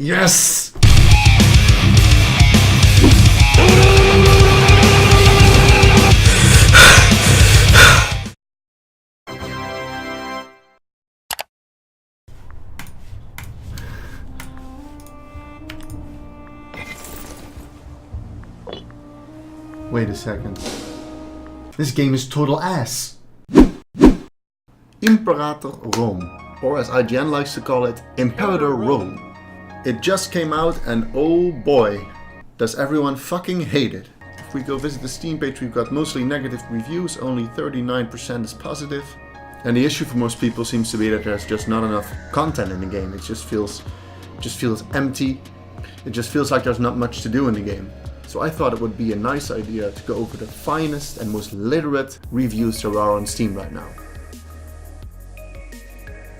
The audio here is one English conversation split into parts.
Yes! Wait a second. This game is total ass. Imperator Rome, or as IGN likes to call it, Imperator Rome. It just came out and oh boy, does everyone fucking hate it. If we go visit the Steam page, we've got mostly negative reviews, only 39% is positive. And the issue for most people seems to be that there's just not enough content in the game. It just feels empty. It just feels like there's not much to do in the game. So I thought it would be a nice idea to go over the finest and most literate reviews there are on Steam right now.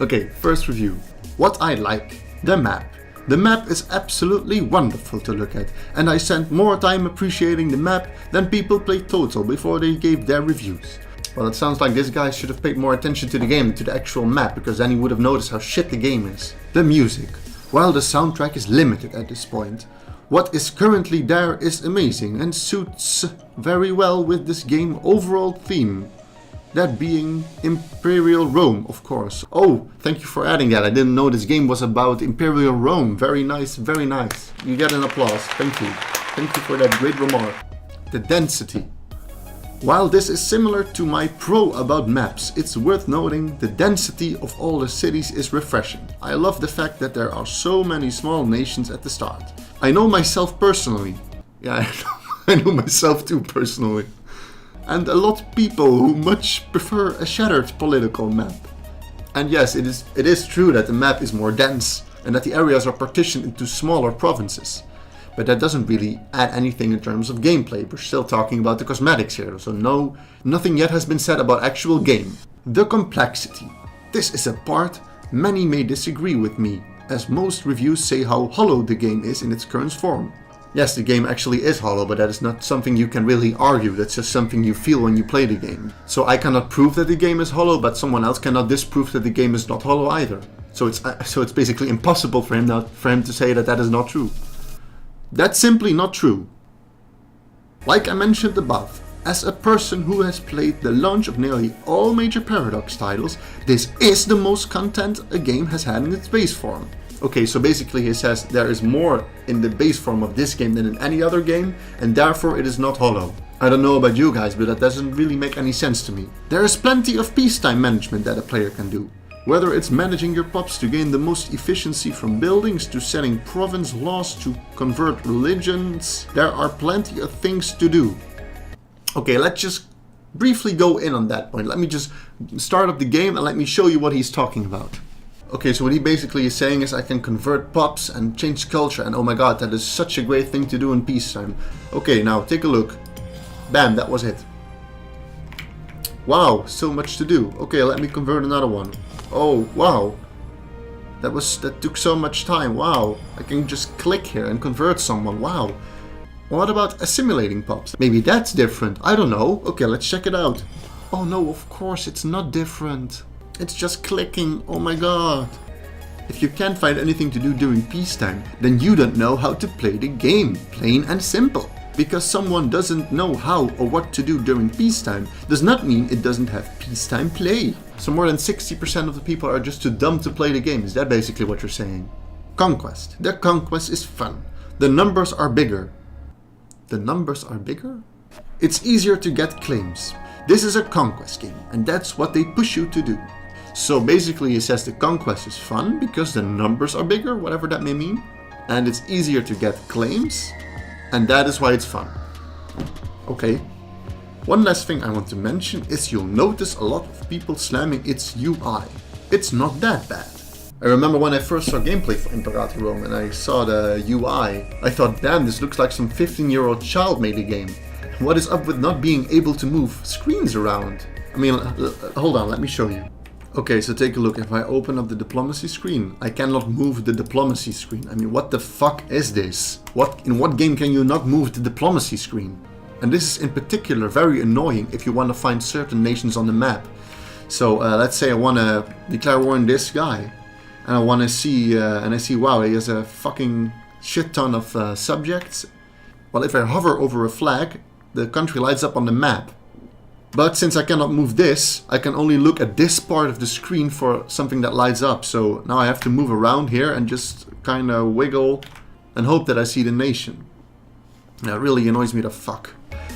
Okay, first review. What I like. The map. The map is absolutely wonderful to look at, and I spent more time appreciating the map than people played Total before they gave their reviews. Well, it sounds like this guy should have paid more attention to the game than to the actual map, because then he would have noticed how shit the game is. The music. While the soundtrack is limited at this point, what is currently there is amazing and suits very well with this game's overall theme. That being Imperial Rome, of course. Oh, thank you for adding that. I didn't know this game was about Imperial Rome. Very nice, very nice. You get an applause. Thank you. Thank you for that great remark. The density. While this is similar to my pro about maps, it's worth noting the density of all the cities is refreshing. I love the fact that there are so many small nations at the start. I know myself personally. Yeah, I know myself too personally. And a lot of people who much prefer a shattered political map. And yes, it is true that the map is more dense and that the areas are partitioned into smaller provinces. But that doesn't really add anything in terms of gameplay. We're still talking about the cosmetics here, so nothing yet has been said about actual game. The complexity. This is a part many may disagree with me, as most reviews say how hollow the game is in its current form. Yes, the game actually is hollow, but that is not something you can really argue, that's just something you feel when you play the game. So I cannot prove that the game is hollow, but someone else cannot disprove that the game is not hollow either. So it's basically impossible for him to say that that is not true. That's simply not true. Like I mentioned above, as a person who has played the launch of nearly all major Paradox titles, this is the most content a game has had in its base form. Okay, so basically he says there is more in the base form of this game than in any other game, and therefore it is not hollow. I don't know about you guys, but that doesn't really make any sense to me. There is plenty of peacetime management that a player can do. Whether it's managing your pops to gain the most efficiency from buildings, to setting province laws, to convert religions, there are plenty of things to do. Okay, let's just briefly go in on that point. Let me just start up the game and let me show you what he's talking about. Okay, so what he basically is saying is I can convert pops and change culture, and oh my god, that is such a great thing to do in peacetime. Okay, now take a look. Bam, that was it. Wow, so much to do. Okay, let me convert another one. Oh, wow. That took so much time. Wow. I can just click here and convert someone. Wow. What about assimilating pops? Maybe that's different. I don't know. Okay, let's check it out. Oh no, of course it's not different. It's just clicking. Oh my god. If you can't find anything to do during peacetime, then you don't know how to play the game. Plain and simple. Because someone doesn't know how or what to do during peacetime does not mean it doesn't have peacetime play. So more than 60% of the people are just too dumb to play the game. Is that basically what you're saying? Conquest. The conquest is fun. The numbers are bigger. The numbers are bigger? It's easier to get claims. This is a conquest game, and that's what they push you to do. So basically he says the conquest is fun because the numbers are bigger, whatever that may mean. And it's easier to get claims. And that is why it's fun. Okay. One last thing I want to mention is you'll notice a lot of people slamming its UI. It's not that bad. I remember when I first saw gameplay for Imperator Rome and I saw the UI, I thought, damn, this looks like some 15-year-old child made the game. What is up with not being able to move screens around? I mean, hold on, let me show you. Okay, so take a look. If I open up the diplomacy screen, I cannot move the diplomacy screen. I mean, what the fuck is this? In what game can you not move the diplomacy screen? And this is in particular very annoying if you want to find certain nations on the map. So let's say I want to declare war on this guy. and I want to see, and I see, wow, he has a fucking shit ton of subjects. Well, if I hover over a flag, the country lights up on the map. But since I cannot move this, I can only look at this part of the screen for something that lights up. So now I have to move around here and just kind of wiggle and hope that I see the nation. That really annoys me to fuck.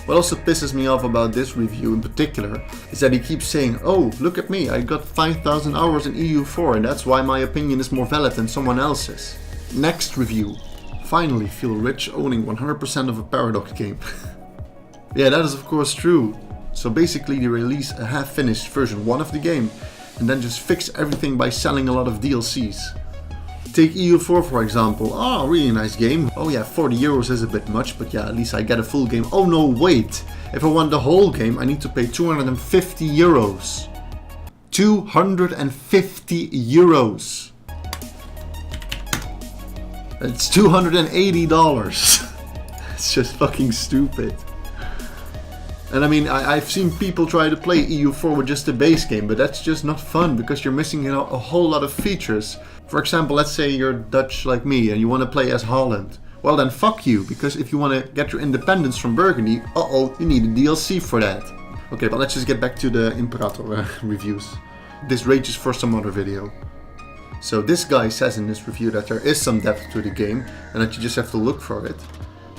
What also pisses me off about this review in particular is that he keeps saying, oh, look at me, I got 5,000 hours in EU4 and that's why my opinion is more valid than someone else's. Next review. Finally feel rich owning 100% of a Paradox game. Yeah, that is of course true. So basically they release a half-finished version 1 of the game and then just fix everything by selling a lot of DLCs. Take EU4 for example. Oh, really nice game. Oh yeah, 40 euros is a bit much, but yeah, at least I get a full game. Oh no, wait. If I want the whole game, I need to pay 250 euros. 250 euros. It's $280. It's just fucking stupid. And I mean, I've seen people try to play EU4 with just the base game, but that's just not fun because you're missing a whole lot of features. For example, let's say you're Dutch like me and you want to play as Holland. Well then fuck you, because if you want to get your independence from Burgundy, you need a DLC for that. Okay, but let's just get back to the Imperator reviews. This rages for some other video. So this guy says in this review that there is some depth to the game and that you just have to look for it.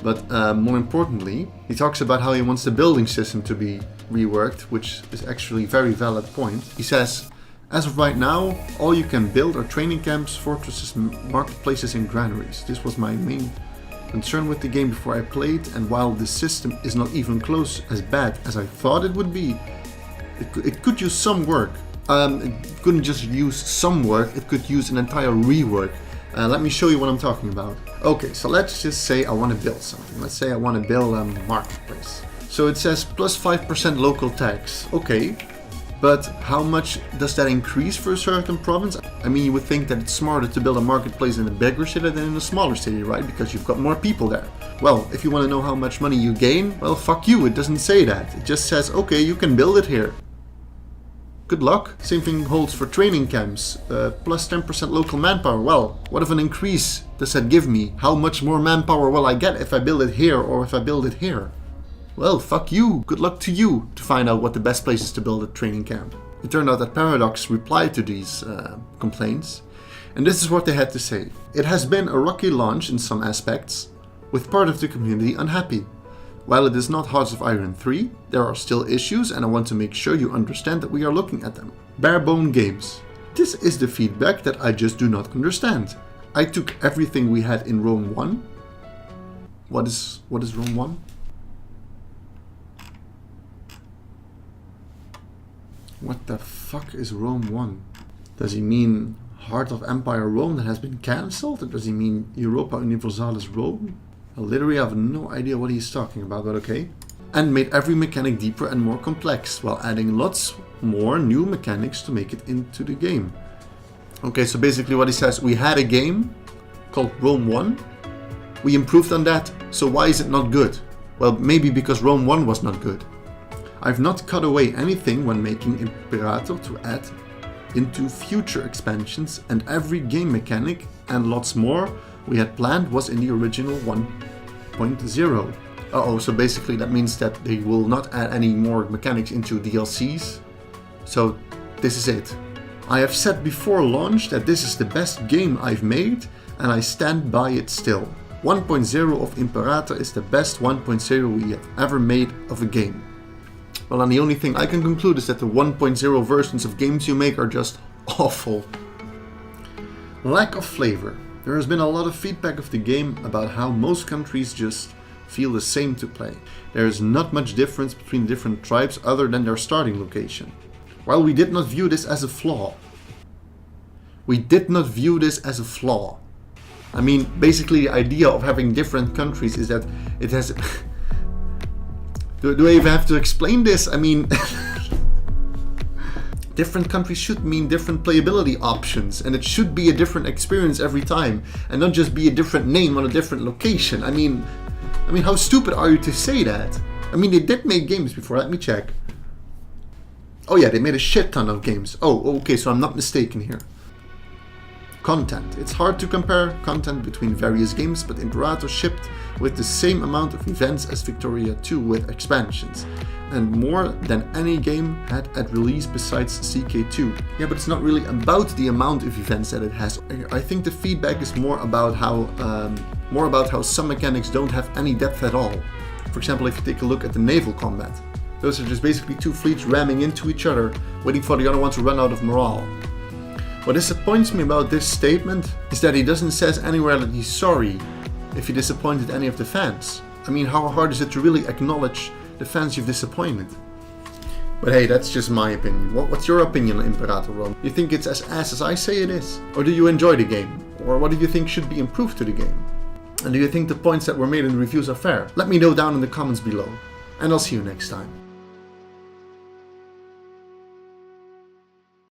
But more importantly, he talks about how he wants the building system to be reworked, which is actually a very valid point. He says, as of right now, all you can build are training camps, fortresses, marketplaces and granaries. This was my main concern with the game before I played, and while this system is not even close as bad as I thought it would be, it could use some work. It couldn't just use some work, it could use an entire rework. Let me show you what I'm talking about. Okay, so let's just say I want to build something. Let's say I want to build a marketplace. So it says plus 5% local tax. Okay, but how much does that increase for a certain province? I mean, you would think that it's smarter to build a marketplace in a bigger city than in a smaller city, right? Because you've got more people there. Well, if you want to know how much money you gain, well, fuck you, it doesn't say that. It just says, okay, you can build it here. Good luck. Same thing holds for training camps. Plus 10% local manpower. Well, what of an increase does that give me? How much more manpower will I get if I build it here or if I build it here? Well, fuck you. Good luck to you to find out what the best place is to build a training camp. It turned out that Paradox replied to these complaints, and this is what they had to say. It has been a rocky launch in some aspects, with part of the community unhappy. While it is not Hearts of Iron 3, there are still issues and I want to make sure you understand that we are looking at them. Barebone games. This is the feedback that I just do not understand. I took everything we had in Rome 1. What is Rome 1? What the fuck is Rome 1? Does he mean Heart of Empire Rome that has been cancelled? Or does he mean Europa Universalis Rome? Literally, I have no idea what he's talking about, but okay. And made every mechanic deeper and more complex, while adding lots more new mechanics to make it into the game. Okay, so basically what he says, we had a game called Rome 1. We improved on that, so why is it not good? Well, maybe because Rome 1 was not good. I've not cut away anything when making Imperator to add into future expansions, and every game mechanic and lots more we had planned was in the original 1.0. So basically that means that they will not add any more mechanics into DLCs. So this is it. I have said before launch that this is the best game I've made, and I stand by it still. 1.0 of Imperator is the best 1.0 we have ever made of a game. Well, and the only thing I can conclude is that the 1.0 versions of games you make are just awful. Lack of flavor. There has been a lot of feedback of the game about how most countries just feel the same to play. There is not much difference between different tribes other than their starting location. While we did not view this as a flaw. I mean, basically the idea of having different countries is that it has... Do I even have to explain this? I mean... Different countries should mean different playability options, and it should be a different experience every time, and not just be a different name on a different location. I mean, how stupid are you to say that? I mean, they did make games before. Let me check. Oh yeah, they made a shit ton of games. Oh, okay, so I'm not mistaken here. Content. It's hard to compare content between various games, but Imperator shipped with the same amount of events as Victoria 2 with expansions, and more than any game had at release besides CK2. Yeah, but it's not really about the amount of events that it has. I think the feedback is more about how some mechanics don't have any depth at all. For example, if you take a look at the naval combat, those are just basically two fleets ramming into each other, waiting for the other one to run out of morale. What disappoints me about this statement is that he doesn't say anywhere that he's sorry if he disappointed any of the fans. I mean, how hard is it to really acknowledge the fans you've disappointed? But hey, that's just my opinion. What's your opinion on Imperator, Ron? You think it's as ass as I say it is? Or do you enjoy the game? Or what do you think should be improved to the game? And do you think the points that were made in the reviews are fair? Let me know down in the comments below. And I'll see you next time.